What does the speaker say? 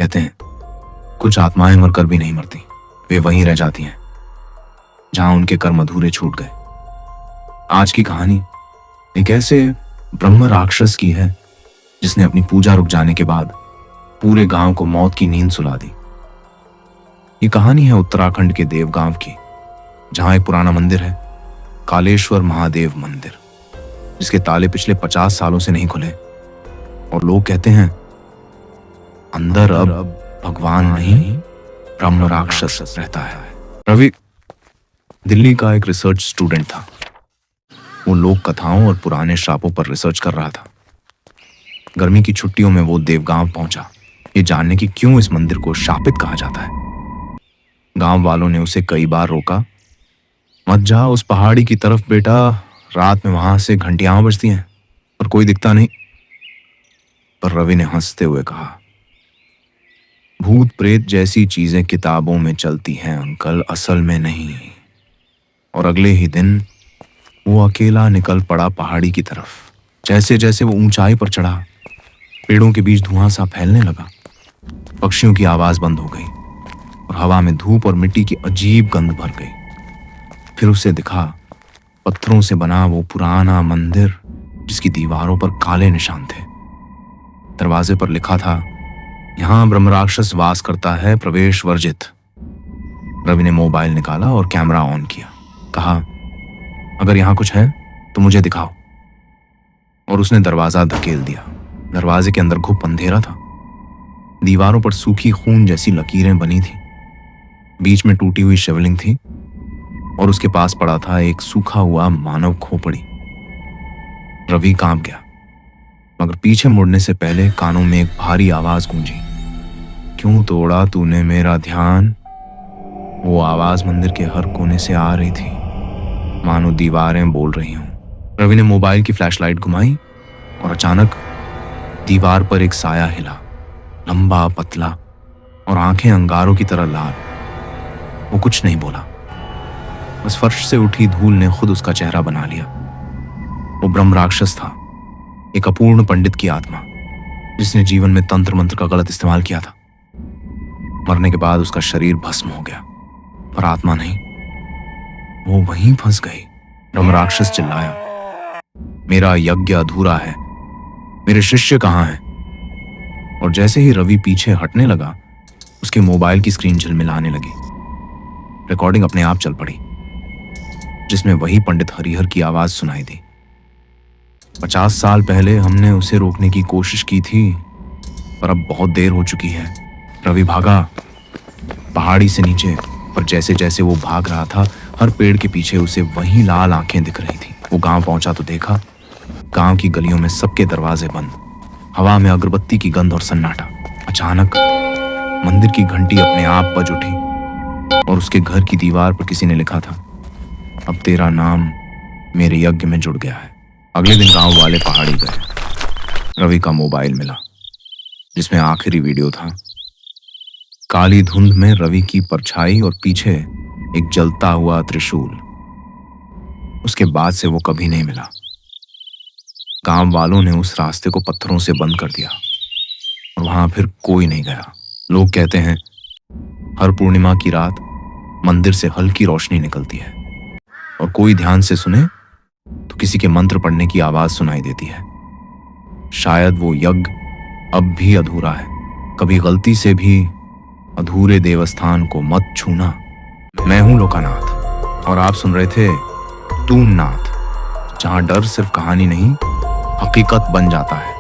कहते हैं कुछ आत्माएं मरकर भी नहीं मरती, वे वहीं रह जाती हैं जहां उनके कर्म अधूरे छूट गए। आज की कहानी एक ऐसे ब्रह्म राक्षस की है जिसने अपनी पूजा रुक जाने के बाद पूरे गांव को मौत की नींद सुला दी। ये कहानी है उत्तराखंड के देवगांव की, जहां एक पुराना मंदिर है, कालेश्वर महादेव मंदिर, जिसके ताले पिछले 50 सालों से नहीं खुले। और लोग कहते हैं अंदर अब भगवान नहीं, ब्रह्म राक्षस रहता है। रवि दिल्ली का एक रिसर्च स्टूडेंट था। वो लोक कथाओं और पुराने श्रापों पर रिसर्च कर रहा था। गर्मी की छुट्टियों में वो देवगांव पहुंचा, ये जानने की क्यों इस मंदिर को शापित कहा जाता है। गांव वालों ने उसे कई बार रोका, मत जा उस पहाड़ी की तरफ बेटा, रात में वहां से घंटियां बजती हैं पर कोई दिखता नहीं। पर रवि ने हंसते हुए कहा, भूत प्रेत जैसी चीजें किताबों में चलती हैं अंकल, असल में नहीं। और अगले ही दिन वो अकेला निकल पड़ा पहाड़ी की तरफ। जैसे जैसे वो ऊंचाई पर चढ़ा, पेड़ों के बीच धुआं सा फैलने लगा, पक्षियों की आवाज बंद हो गई और हवा में धूप और मिट्टी की अजीब गंध भर गई। फिर उसे दिखा पत्थरों से बना वो पुराना मंदिर, जिसकी दीवारों पर काले निशान थे। दरवाजे पर लिखा था, यहां ब्रह्म राक्षस वास करता है, प्रवेश वर्जित। रवि ने मोबाइल निकाला और कैमरा ऑन किया। कहा, अगर यहां कुछ है तो मुझे दिखाओ। और उसने दरवाजा धकेल दिया। दरवाजे के अंदर घुप अंधेरा था। दीवारों पर सूखी खून जैसी लकीरें बनी थी। बीच में टूटी हुई शिवलिंग थी और उसके पास पड़ा था एक सूखा हुआ मानव खोपड़ी। रवि कांप गया, मगर पीछे मुड़ने से पहले कानों में एक भारी आवाज गूंजी, क्यों तोड़ा तूने मेरा ध्यान। वो आवाज मंदिर के हर कोने से आ रही थी, मानो दीवारें बोल रही हों। रवि ने मोबाइल की फ्लैशलाइट घुमाई और अचानक दीवार पर एक साया हिला, लंबा पतला और आंखें अंगारों की तरह लाल। वो कुछ नहीं बोला, बस फर्श से उठी धूल ने खुद उसका चेहरा बना लिया। वो ब्रह्म राक्षस था, एक अपूर्ण पंडित की आत्मा, जिसने जीवन में तंत्र मंत्र का गलत इस्तेमाल किया था। मरने के बाद उसका शरीर भस्म हो गया, पर आत्मा नहीं, वो वहीं फंस गई। ब्रह्म राक्षस चिल्लाया, मेरा यज्ञ अधूरा है, मेरे शिष्य कहाँ हैं। और जैसे ही रवि पीछे हटने लगा, उसके मोबाइल की स्क्रीन झिलमिलाने लगी। रिकॉर्डिंग अपने आप चल पड़ी, जिसमें वही पंडित हरिहर की आवाज सुनाई दी। 50 साल पहले हमने उसे रोकने की कोशिश की थी, पर अब बहुत देर हो चुकी है। रवि भागा पहाड़ी से नीचे, पर जैसे जैसे वो भाग रहा था, हर पेड़ के पीछे उसे वही लाल आंखें दिख रही थी। वो गांव पहुंचा तो देखा, गांव की गलियों में सबके दरवाजे बंद, हवा में अगरबत्ती की गंध और सन्नाटा। अचानक मंदिर की घंटी अपने आप बज उठी और उसके घर की दीवार पर किसी ने लिखा था, अब तेरा नाम मेरे यज्ञ में जुड़ गया है। अगले दिन गांव वाले पहाड़ी गए। रवि का मोबाइल मिला, जिसमें आखिरी वीडियो था। काली धुंध में रवि की परछाई और पीछे एक जलता हुआ त्रिशूल। उसके बाद से वो कभी नहीं मिला। गांव वालों ने उस रास्ते को पत्थरों से बंद कर दिया और वहां फिर कोई नहीं गया। लोग कहते हैं हर पूर्णिमा की रात मंदिर से हल्की रोशनी निकलती है और कोई ध्यान से सुने तो किसी के मंत्र पढ़ने की आवाज सुनाई देती है। शायद वो यज्ञ अब भी अधूरा है। कभी गलती से भी अधूरे देवस्थान को मत छूना। मैं हूं लोकानाथ और आप सुन रहे थे टून नाथ, जहां डर सिर्फ कहानी नहीं, हकीकत बन जाता है।